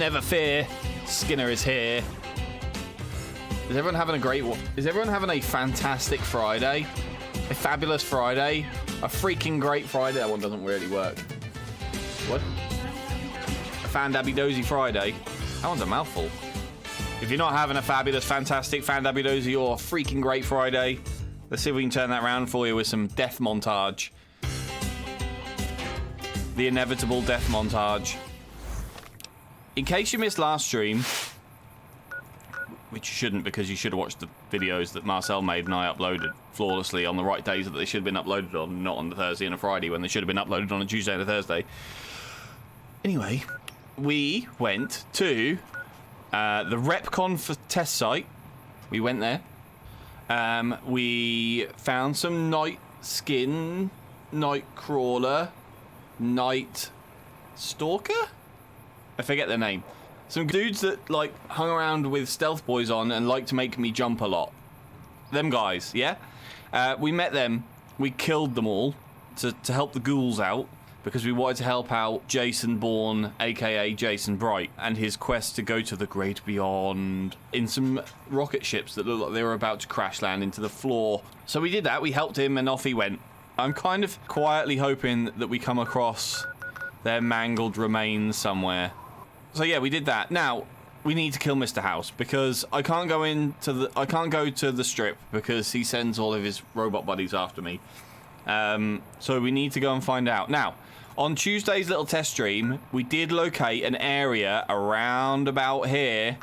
Never fear, Skinner is here. Is everyone having a great one? Is everyone having a fantastic Friday? A fabulous Friday? A freaking great Friday? That one doesn't really work. What? A fan-dabby-dozy Friday? That one's a mouthful. If you're not having a fabulous, fantastic, fan-dabby-dozy or a freaking great Friday, let's see if we can turn that around for you with some death montage. The inevitable death montage. In case you missed last stream, which you shouldn't because you should have watched the videos that Marcel made and I uploaded flawlessly on the right days that they should have been uploaded on, not on the Thursday and a Friday when they should have been uploaded on a Tuesday and a Thursday. Anyway, we went to the RepCon for test site. We went there. We found some night skin, night crawler, night stalker? I forget their name. Some dudes that, like, hung around with stealth boys on and like to make me jump a lot. Them guys, yeah? We met them. We killed them all to help the ghouls out because we wanted to help out Jason Bourne, a.k.a. Jason Bright, and his quest to go to the great beyond in some rocket ships that looked like they were about to crash land into the floor. So we did that. We helped him and off he went. I'm kind of quietly hoping that we come across their mangled remains somewhere. So yeah, we did that. Now we need to kill Mr. House because I can't go to the strip because he sends all of his robot buddies after me. So we need to go and find out. Now, on Tuesday's little test stream, we did locate an area around about here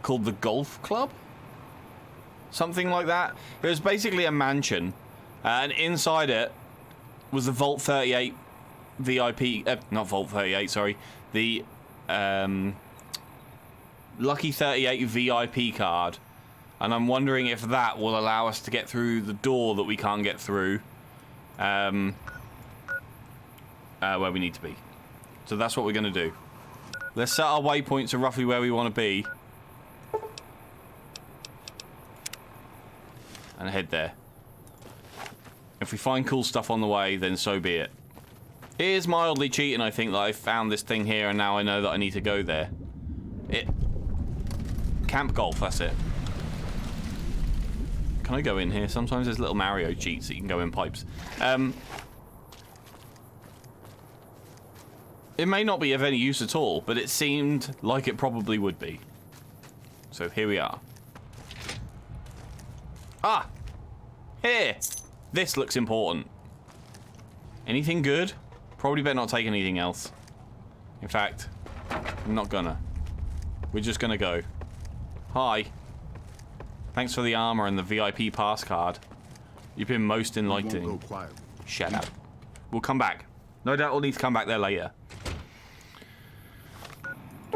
called the Golf Club, something like that. It was basically a mansion, and inside it was the Vault 38 VIP, not Vault 38, sorry, the Lucky 38 VIP card, and I'm wondering if that will allow us to get through the door that we can't get through, where we need to be. So that's what we're going to do. Let's set our waypoints to roughly where we want to be, and head there. If we find cool stuff on the way, then so be it. It is mildly cheating, I think, that I found this thing here and now I know that I need to go there. Camp Golf, that's it. Can I go in here? Sometimes there's little Mario cheats that you can go in pipes. It may not be of any use at all, but it seemed like it probably would be. So here we are. Ah! Here! This looks important. Anything good? Probably better not take anything else. In fact, I'm not gonna. We're just gonna go. Hi. Thanks for the armor and the VIP pass card. You've been most enlightening. Shut up. We'll come back. No doubt we'll need to come back there later.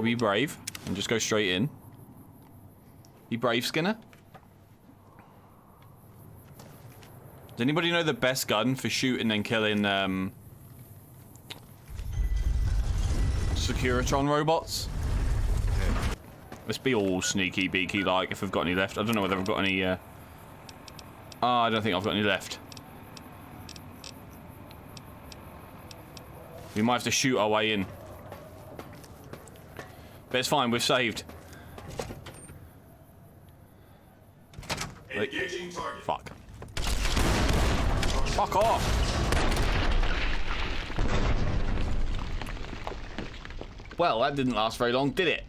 Be brave and just go straight in. Be brave, Skinner. Does anybody know the best gun for shooting and killing Securitron robots? Let's be all sneaky beaky like if we've got any left. I don't know whether I've got any I don't think I've got any left. We might have to shoot our way in. But it's fine, we've saved. Engaging target. Fuck. Fuck off! Well, that didn't last very long, did it?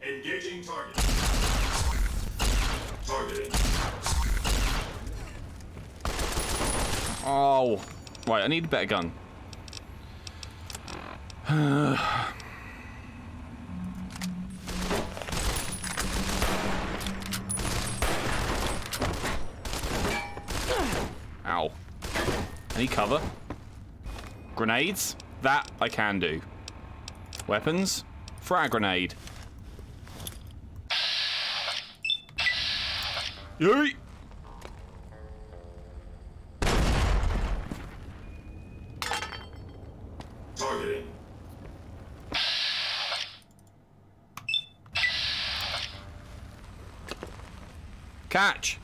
Engaging target. Targeting. Oh. Right, I need a better gun. Ow. Any cover? Grenades? That I can do. Weapons? Frag grenade. Yeet! Targeting. Catch!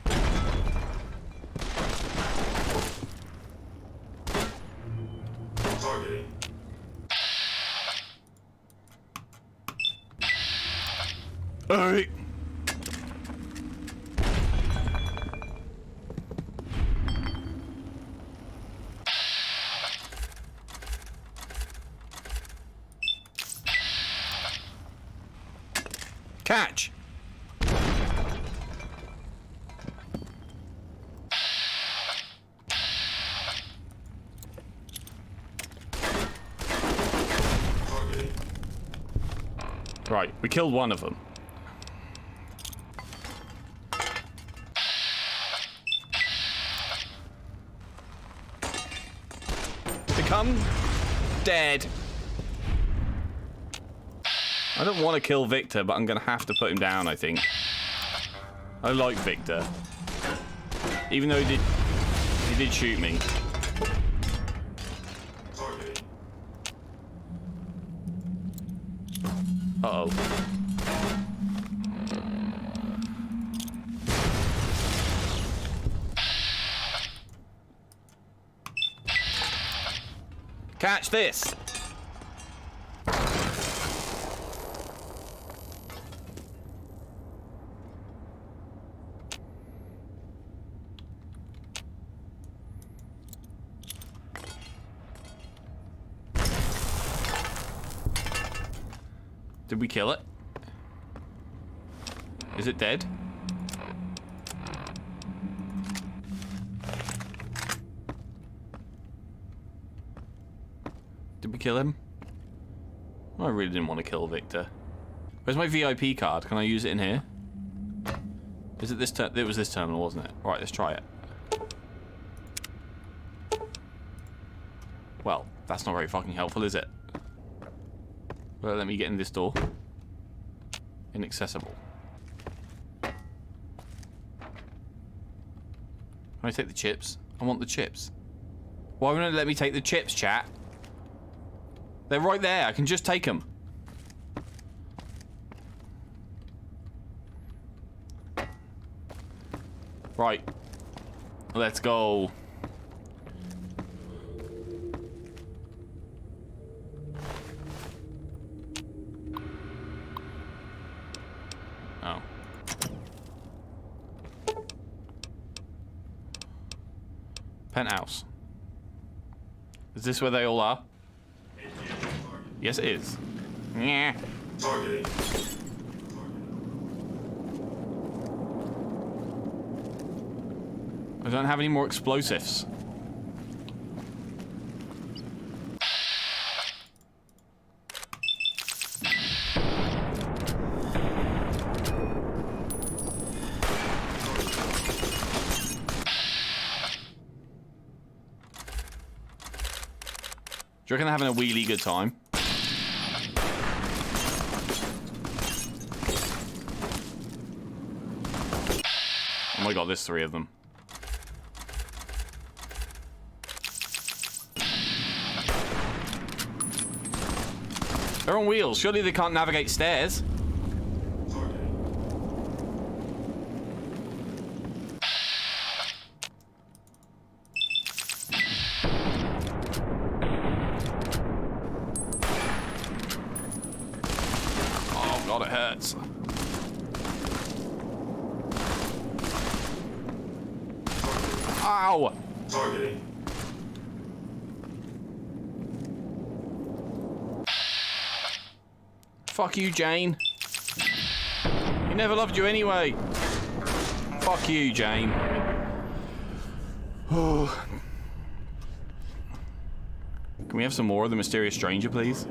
Hey. Catch. Right, we killed one of them. Become dead. I don't want to kill Victor, but I'm going to have to put him down, I think. I like Victor. Even though he did shoot me. Uh-oh. Catch this! Did we kill it? Is it dead? Did we kill him? I really didn't want to kill Victor. Where's my VIP card? Can I use it in here? Is it this it was this terminal, wasn't it? Right, let's try it. Well, that's not very fucking helpful, is it? Well, let me get in this door. Inaccessible. Can I take the chips? I want the chips. Why wouldn't it let me take the chips, chat? They're right there. I can just take them. Right. Let's go. Oh. Penthouse. Is this where they all are? Yes, it is. Yeah. Targeting. I don't have any more explosives. Do you reckon they're having a really good time? Oh my god, there's 3 of them. They're on wheels. Surely they can't navigate stairs. Oh god, it hurts. Ow! Targeting. Fuck you, Jane. He never loved you anyway. Fuck you, Jane. Can we have some more of the mysterious stranger, please?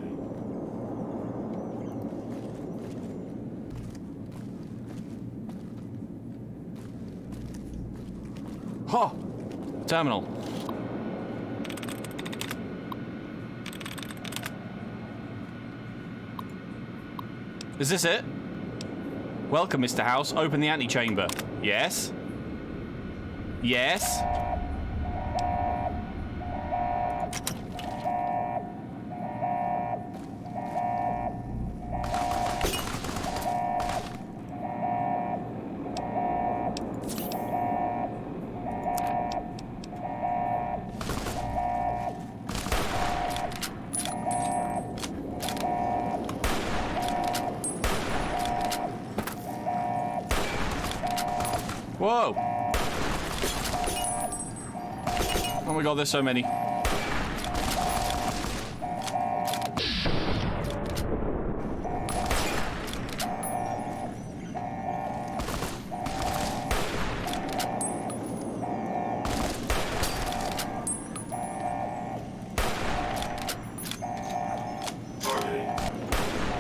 Ha! Terminal. Is this it? Welcome, Mr. House. Open the antechamber. Yes? Yes? Whoa. Oh my god, there's so many.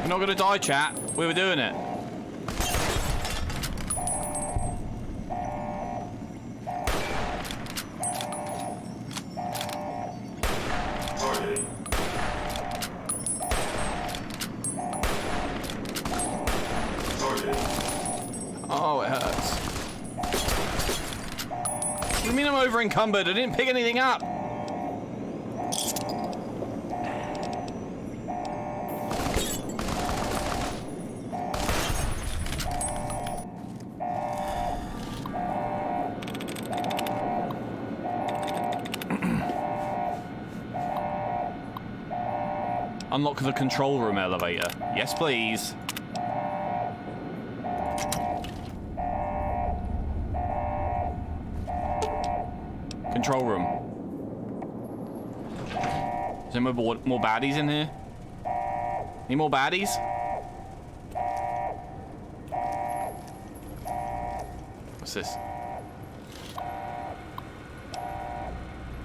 We're not gonna die, chat. We were doing it. Oh, it hurts. What do you mean I'm over encumbered? I didn't pick anything up. Unlock the control room elevator. Yes, please. Control room. Is there more baddies in here? Any more baddies? What's this?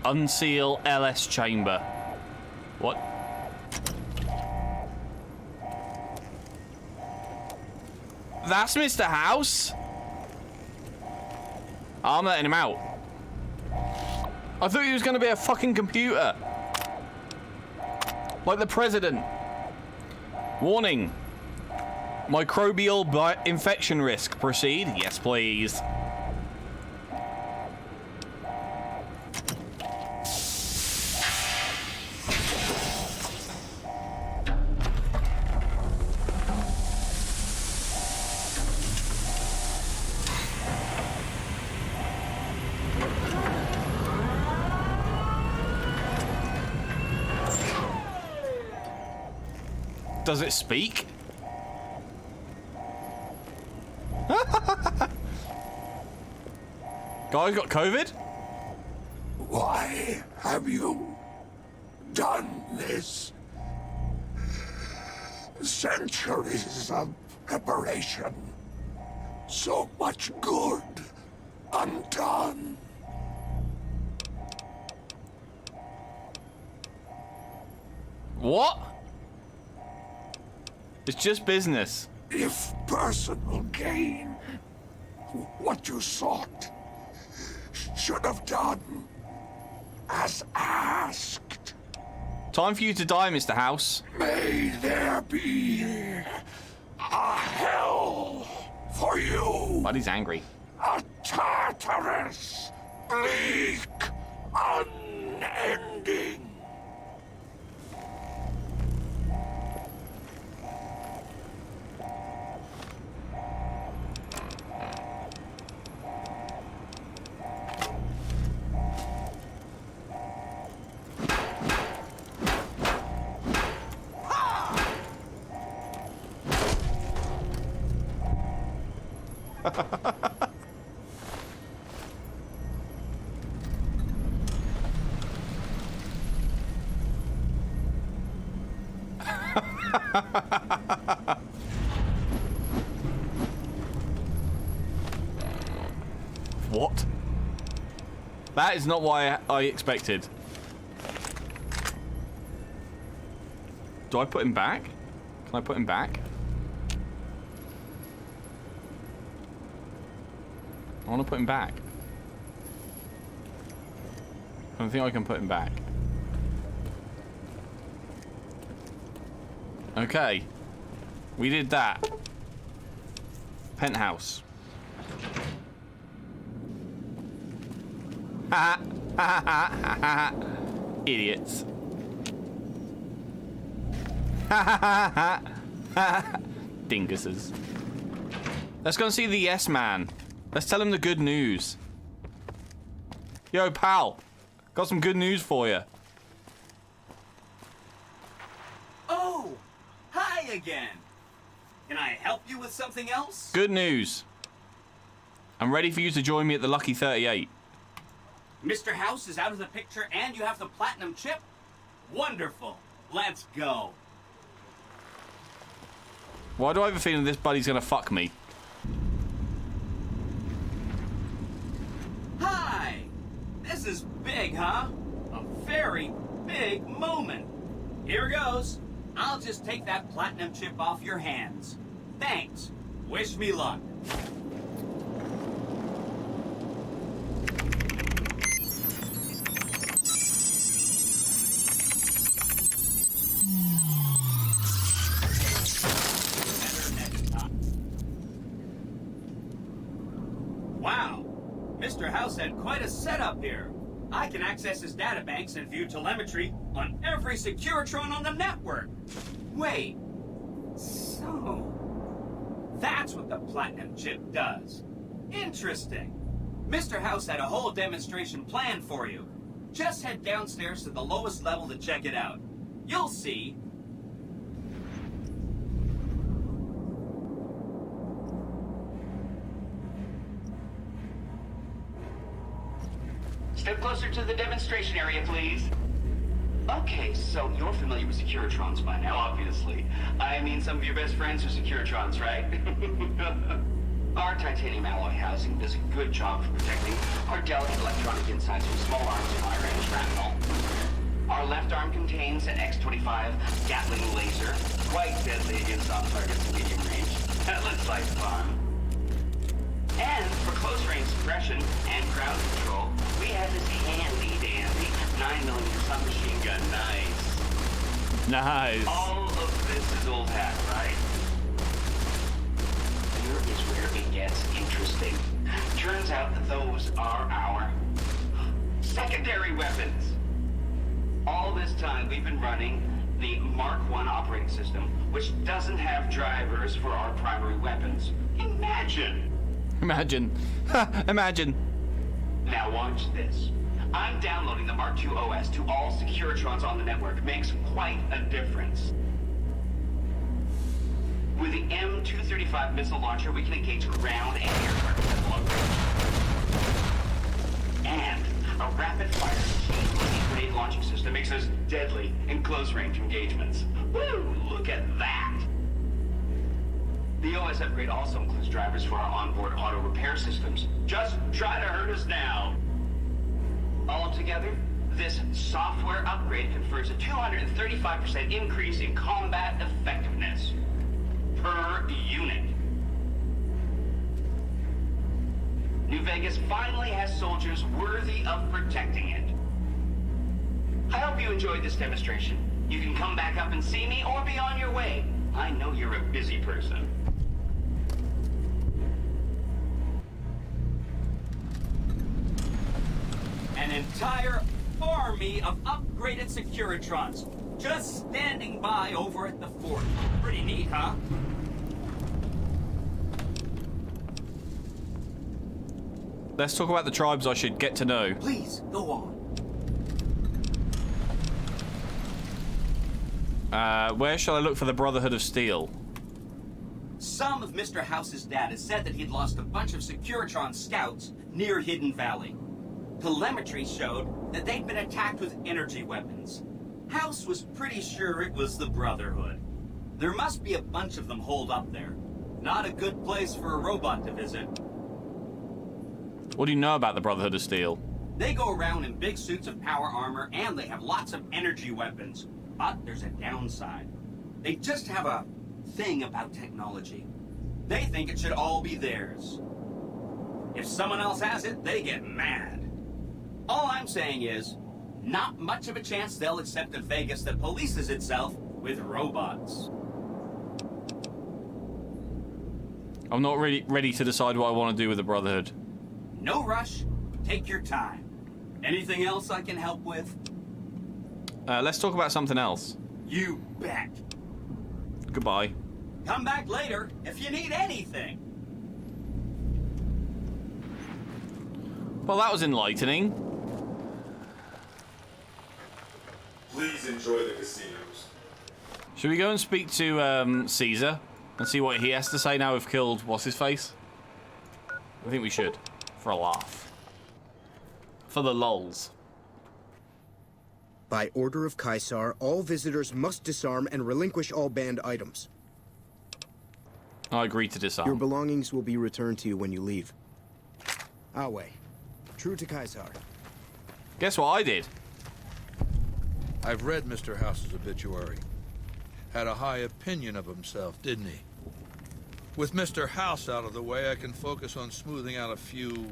Unseal LS chamber. What? That's Mr. House? Oh, I'm letting him out. I thought he was going to be a fucking computer. Like the president. Warning. Microbial infection risk. Proceed? Yes, please. Does it speak? Guys got COVID? Why have you done this? Centuries of preparation. So much good undone. What? It's just business. If personal gain, what you sought, should have done as asked. Time for you to die, Mr. House. May there be a hell for you. Buddy's angry. A Tartarus, bleak, unending. What? That is not what I expected. Do I put him back? Can I put him back? I want to put him back. I don't think I can put him back. Okay. We did that. Penthouse. Ha ha ha ha ha. Idiots. Ha ha ha ha ha. Dinguses. Let's go and see the yes man. Let's tell him the good news. Yo, pal. Got some good news for you. Oh, hi again. Can I help you with something else? Good news. I'm ready for you to join me at the Lucky 38. Mr. House is out of the picture and you have the platinum chip? Wonderful. Let's go. Why do I have a feeling this buddy's gonna fuck me? Hi! This is big, huh? A very big moment. Here goes. I'll just take that platinum chip off your hands. Thanks. Wish me luck. Wow, Mr. House had quite a setup here. I can access his databanks and view telemetry on every Securitron on the network. Wait, so that's what the platinum chip does. Interesting. Mr. House had a whole demonstration planned for you. Just head downstairs to the lowest level to check it out. You'll see. Step closer to the demonstration area, please. Okay, so you're familiar with Securitrons by now, obviously. I mean, some of your best friends are Securitrons, right? Our titanium alloy housing does a good job of protecting our delicate electronic insides from small arms fire and shrapnel. Our left arm contains an X-25 Gatling laser, quite deadly against soft targets in medium range. That looks like fun. And for close-range suppression and ground control, we have this handy-dandy 9mm submachine gun. Nice. All of this is old hat, right? Here is where it gets interesting. Turns out that those are our secondary weapons. All this time we've been running the Mark I operating system, which doesn't have drivers for our primary weapons. Imagine! Imagine. Imagine. Now watch this. I'm downloading the Mark II OS to all Securitrons on the network. Makes quite a difference. With the M235 missile launcher, we can engage ground and air targets at long range. And a rapid-fire chain grenade launching system makes us deadly in close-range engagements. Woo! Look at that! The OS upgrade also includes drivers for our onboard auto repair systems. Just try to hurt us now. Altogether, this software upgrade confers a 235% increase in combat effectiveness per unit. New Vegas finally has soldiers worthy of protecting it. I hope you enjoyed this demonstration. You can come back up and see me or be on your way. I know you're a busy person. An entire army of upgraded Securitrons just standing by over at the fort. Pretty neat, huh? Let's talk about the tribes I should get to know. Please, go on. Where shall I look for the Brotherhood of Steel? Some of Mr. House's data said that he'd lost a bunch of Securitron scouts near Hidden Valley. Telemetry showed that they'd been attacked with energy weapons. House was pretty sure it was the Brotherhood. There must be a bunch of them holed up there. Not a good place for a robot to visit. What do you know about the Brotherhood of Steel? They go around in big suits of power armor and they have lots of energy weapons. But there's a downside. They just have a thing about technology. They think it should all be theirs. If someone else has it, they get mad. All I'm saying is, not much of a chance they'll accept a Vegas that polices itself with robots. I'm not really ready to decide what I want to do with the Brotherhood. No rush. Take your time. Anything else I can help with? Let's talk about something else. You bet. Goodbye. Come back later if you need anything. Well, that was enlightening. Please enjoy the casinos. Should we go and speak to Caesar and see what he has to say now we've killed what's his face? I think we should. For a laugh. For the lols. By order of Caesar, all visitors must disarm and relinquish all banned items. I agree to disarm. Your belongings will be returned to you when you leave. Away. True to Caesar. Guess what I did? I've read Mr. House's obituary. Had a high opinion of himself, didn't he? With Mr. House out of the way, I can focus on smoothing out a few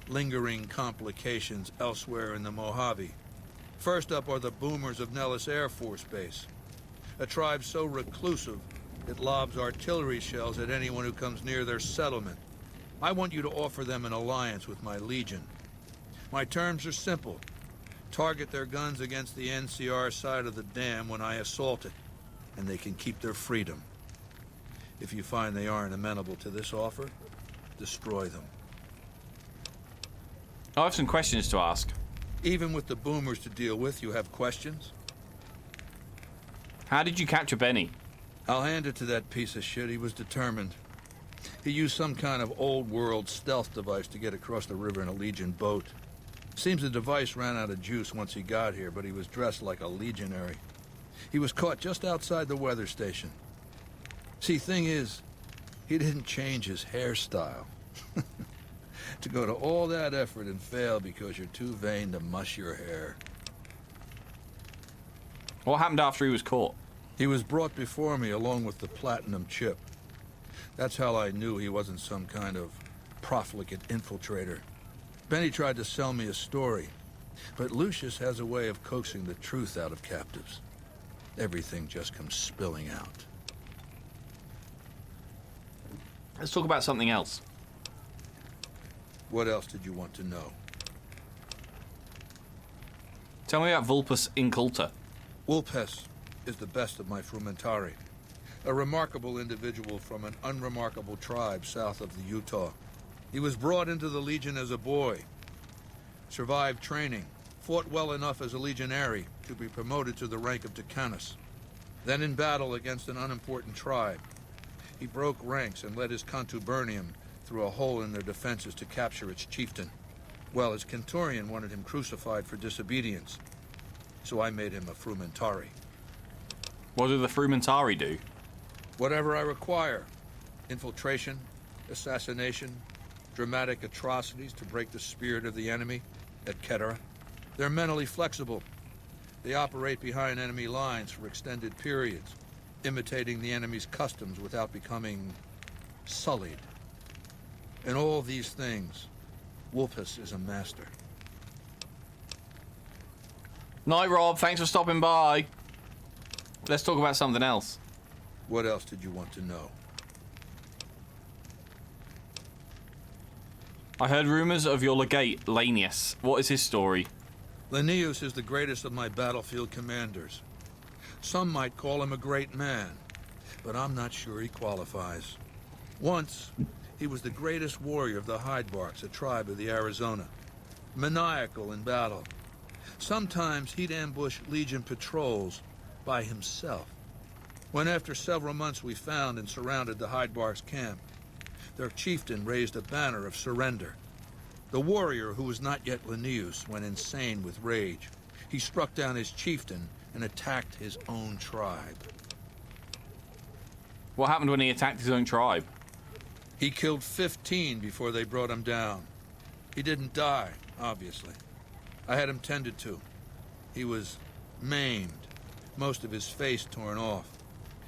lingering complications elsewhere in the Mojave. First up are the boomers of Nellis Air Force Base. A tribe so reclusive, it lobs artillery shells at anyone who comes near their settlement. I want you to offer them an alliance with my Legion. My terms are simple. Target their guns against the NCR side of the dam when I assault it, and they can keep their freedom. If you find they aren't amenable to this offer, destroy them. I have some questions to ask. Even with the boomers to deal with, you have questions? How did you capture Benny? I'll hand it to that piece of shit. He was determined. He used some kind of old-world stealth device to get across the river in a Legion boat. Seems the device ran out of juice once he got here, but he was dressed like a legionary. He was caught just outside the weather station. See, thing is, he didn't change his hairstyle. To go to all that effort and fail because you're too vain to muss your hair. What happened after he was caught? He was brought before me along with the platinum chip. That's how I knew he wasn't some kind of profligate infiltrator. Benny tried to sell me a story, but Lucius has a way of coaxing the truth out of captives. Everything just comes spilling out. Let's talk about something else. What else did you want to know? Tell me about Vulpus Inculta. Vulpes is the best of my frumentari. A remarkable individual from an unremarkable tribe south of the Utah. He was brought into the Legion as a boy. Survived training. Fought well enough as a legionary to be promoted to the rank of Decanus. Then in battle against an unimportant tribe, he broke ranks and led his contubernium through a hole in their defenses to capture its chieftain. Well, his Centurion wanted him crucified for disobedience, so I made him a frumentari. What do the Frumentari do? Whatever I require. Infiltration, assassination, dramatic atrocities to break the spirit of the enemy, etc. They're mentally flexible. They operate behind enemy lines for extended periods, imitating the enemy's customs without becoming sullied. In all these things, Vulpes is a master. Night, Rob. Thanks for stopping by. Let's talk about something else. What else did you want to know? I heard rumors of your legate, Lanius. What is his story? Linnaeus is the greatest of my battlefield commanders. Some might call him a great man, but I'm not sure he qualifies. Once, he was the greatest warrior of the Hydebarks, a tribe of the Arizona. Maniacal in battle. Sometimes he'd ambush Legion patrols by himself. When after several months we found and surrounded the Hydebarks camp, their chieftain raised a banner of surrender. The warrior, who was not yet Linnaeus, went insane with rage. He struck down his chieftain and attacked his own tribe. What happened when he attacked his own tribe? He killed 15 before they brought him down. He didn't die, obviously. I had him tended to. He was maimed, most of his face torn off.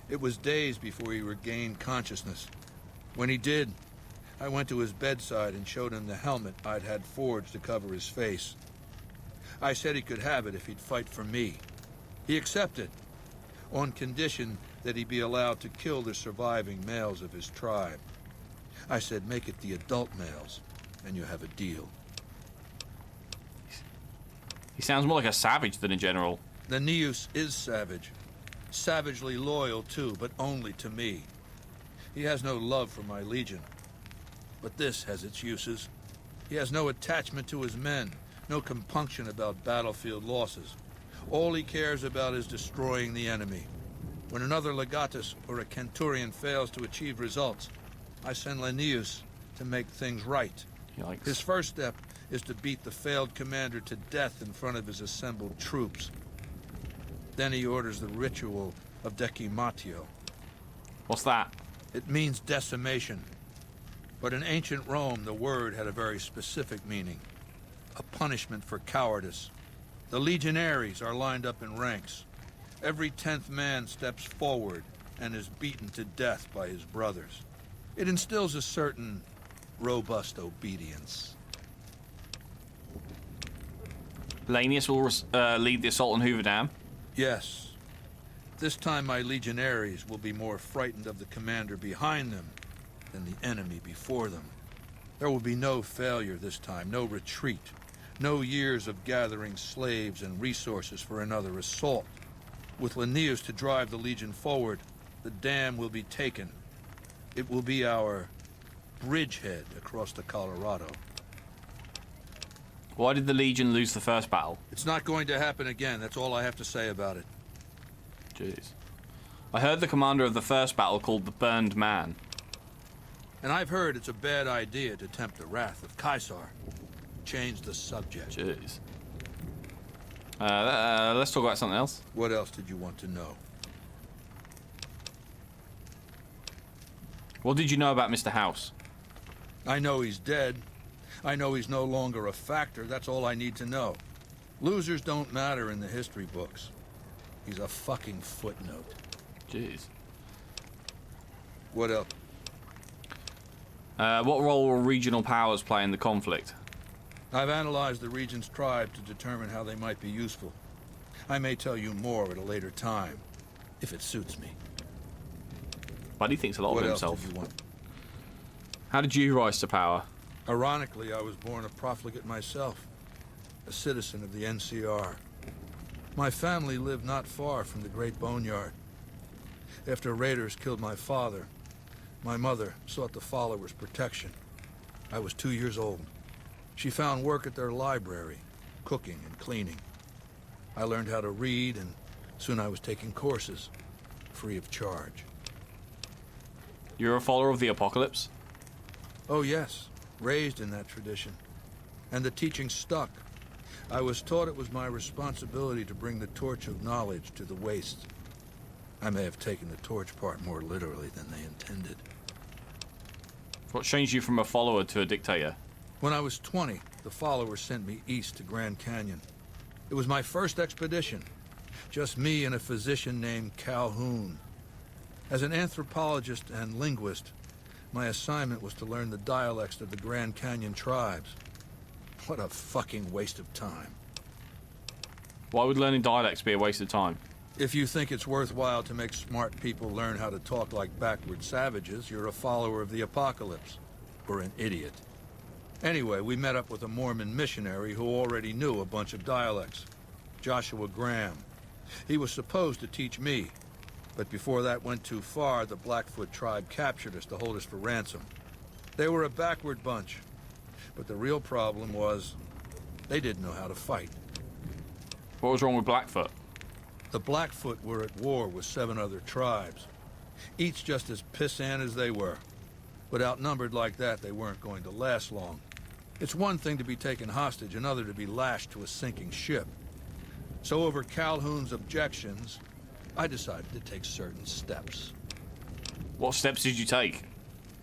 It was days before he regained consciousness. When he did, I went to his bedside and showed him the helmet I'd had forged to cover his face. I said he could have it if he'd fight for me. He accepted, on condition that he be allowed to kill the surviving males of his tribe. I said, make it the adult males, and you have a deal. He sounds more like a savage than a general. Linnaeus is savage. Savagely loyal, too, but only to me. He has no love for my Legion. But this has its uses. He has no attachment to his men, no compunction about battlefield losses. All he cares about is destroying the enemy. When another legatus or a centurion fails to achieve results, I send Linnaeus to make things right. Yikes. His first step is to beat the failed commander to death in front of his assembled troops. Then he orders the ritual of decimatio. What's that? It means decimation. But in ancient Rome, the word had a very specific meaning. A punishment for cowardice. The legionaries are lined up in ranks. Every 10th man steps forward and is beaten to death by his brothers. It instills a certain robust obedience. Lanius will lead the assault on Hoover Dam. Yes. This time my legionaries will be more frightened of the commander behind them than the enemy before them. There will be no failure this time, no retreat, no years of gathering slaves and resources for another assault. With Linnaeus to drive the Legion forward, the dam will be taken. It will be our bridgehead across the Colorado. Why did the Legion lose the first battle? It's not going to happen again, that's all I have to say about it. Jeez. I heard the commander of the first battle called the Burned Man. And I've heard it's a bad idea to tempt the wrath of Caesar. Change the subject. Jeez. Let's talk about something else. What else did you want to know? What did you know about Mr. House? I know he's dead. I know he's no longer a factor. That's all I need to know. Losers don't matter in the history books. He's a fucking footnote. Jeez. What else? What role will regional powers play in the conflict? I've analyzed the region's tribe to determine how they might be useful. I may tell you more at a later time, if it suits me. Buddy thinks a lot What of else himself. did you want? How did you rise to power? Ironically, I was born a profligate myself, a citizen of the NCR. My family lived not far from the Great Boneyard. After raiders killed my father, my mother sought the followers' protection. I was 2 years old. She found work at their library, cooking and cleaning. I learned how to read, and soon I was taking courses, free of charge. You're a follower of the apocalypse? Oh yes, raised in that tradition. And the teaching stuck. I was taught it was my responsibility to bring the torch of knowledge to the wastes. I may have taken the torch part more literally than they intended. What changed you from a follower to a dictator? When I was 20, the followers sent me east to Grand Canyon. It was my first expedition. Just me and a physician named Calhoun. As an anthropologist and linguist, my assignment was to learn the dialects of the Grand Canyon tribes. What a fucking waste of time. Why would learning dialects be a waste of time? If you think it's worthwhile to make smart people learn how to talk like backward savages, you're a follower of the apocalypse. Or an idiot. Anyway, we met up with a Mormon missionary who already knew a bunch of dialects. Joshua Graham. He was supposed to teach me, but before that went too far, the Blackfoot tribe captured us to hold us for ransom. They were a backward bunch, but the real problem was they didn't know how to fight. What was wrong with Blackfoot? The Blackfoot were at war with 7 other tribes, each just as pissant as they were. But outnumbered like that, they weren't going to last long. It's one thing to be taken hostage, another to be lashed to a sinking ship. So over Calhoun's objections, I decided to take certain steps. What steps did you take?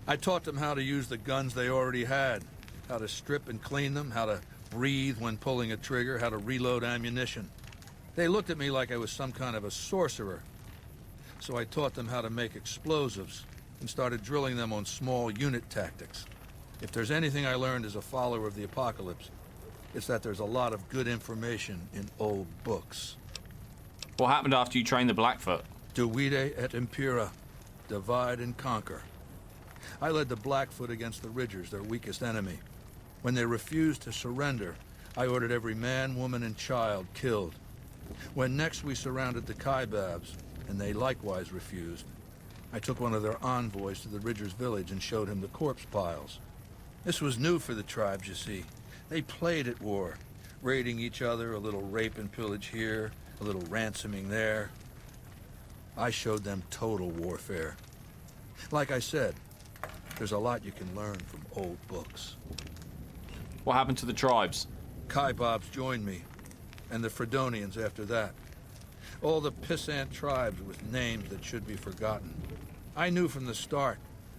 I taught them how to use the guns they already had, how to strip and clean them, how to breathe when pulling a trigger, how to reload ammunition. They looked at me like I was some kind of a sorcerer. So I taught them how to make explosives and started drilling them on small unit tactics. If there's anything I learned as a follower of the apocalypse, it's that there's a lot of good information in old books. What happened after you trained the Blackfoot? Divide et impera, divide and conquer. I led the Blackfoot against the Ridgers, their weakest enemy. When they refused to surrender, I ordered every man, woman, and child killed. When next we surrounded the Kaibabs, and they likewise refused, I took one of their envoys to the Ridgers' village and showed him the corpse piles. This was new for the tribes, you see. They played at war, raiding each other, a little rape and pillage here, a little ransoming there. I showed them total warfare. Like I said, There's a lot you can learn from old books. What happened to the tribes? Kaibobs joined me, and the Fredonians after that. All the pissant tribes with names that should be forgotten. I knew from the start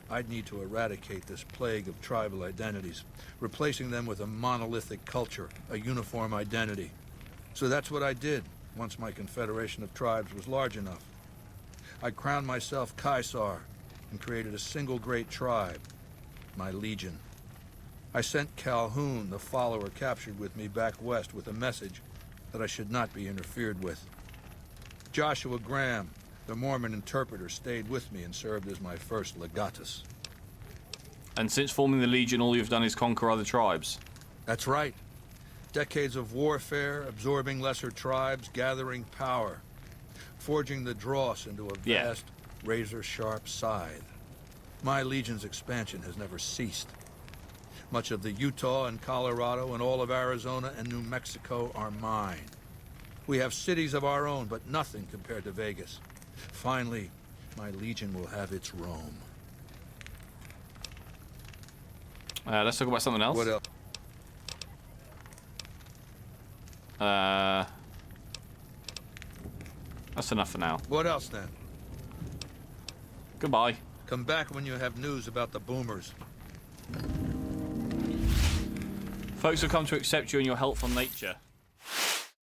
I'd need to eradicate this plague of tribal identities, replacing them with a monolithic culture, a uniform identity. So that's what I did, once my confederation of tribes was large enough. I crowned myself Caesar and created a single great tribe, my legion. I sent Calhoun, the follower captured with me, back west with a message that I should not be interfered with. Joshua Graham, the Mormon interpreter, stayed with me and served as my first legatus. And since forming the Legion, all you've done is conquer other tribes? That's right. Decades of warfare, absorbing lesser tribes, gathering power, forging the dross into a vast, razor-sharp scythe. My Legion's expansion has never ceased. Much of the Utah and Colorado and all of Arizona and New Mexico are mine. We have cities of our own, but nothing compared to Vegas. Finally, my Legion will have its Rome. Let's talk about something else. What else? That's enough for now. What else, then? Goodbye. Come back when you have news about the boomers. Folks have come to accept you and your helpful nature.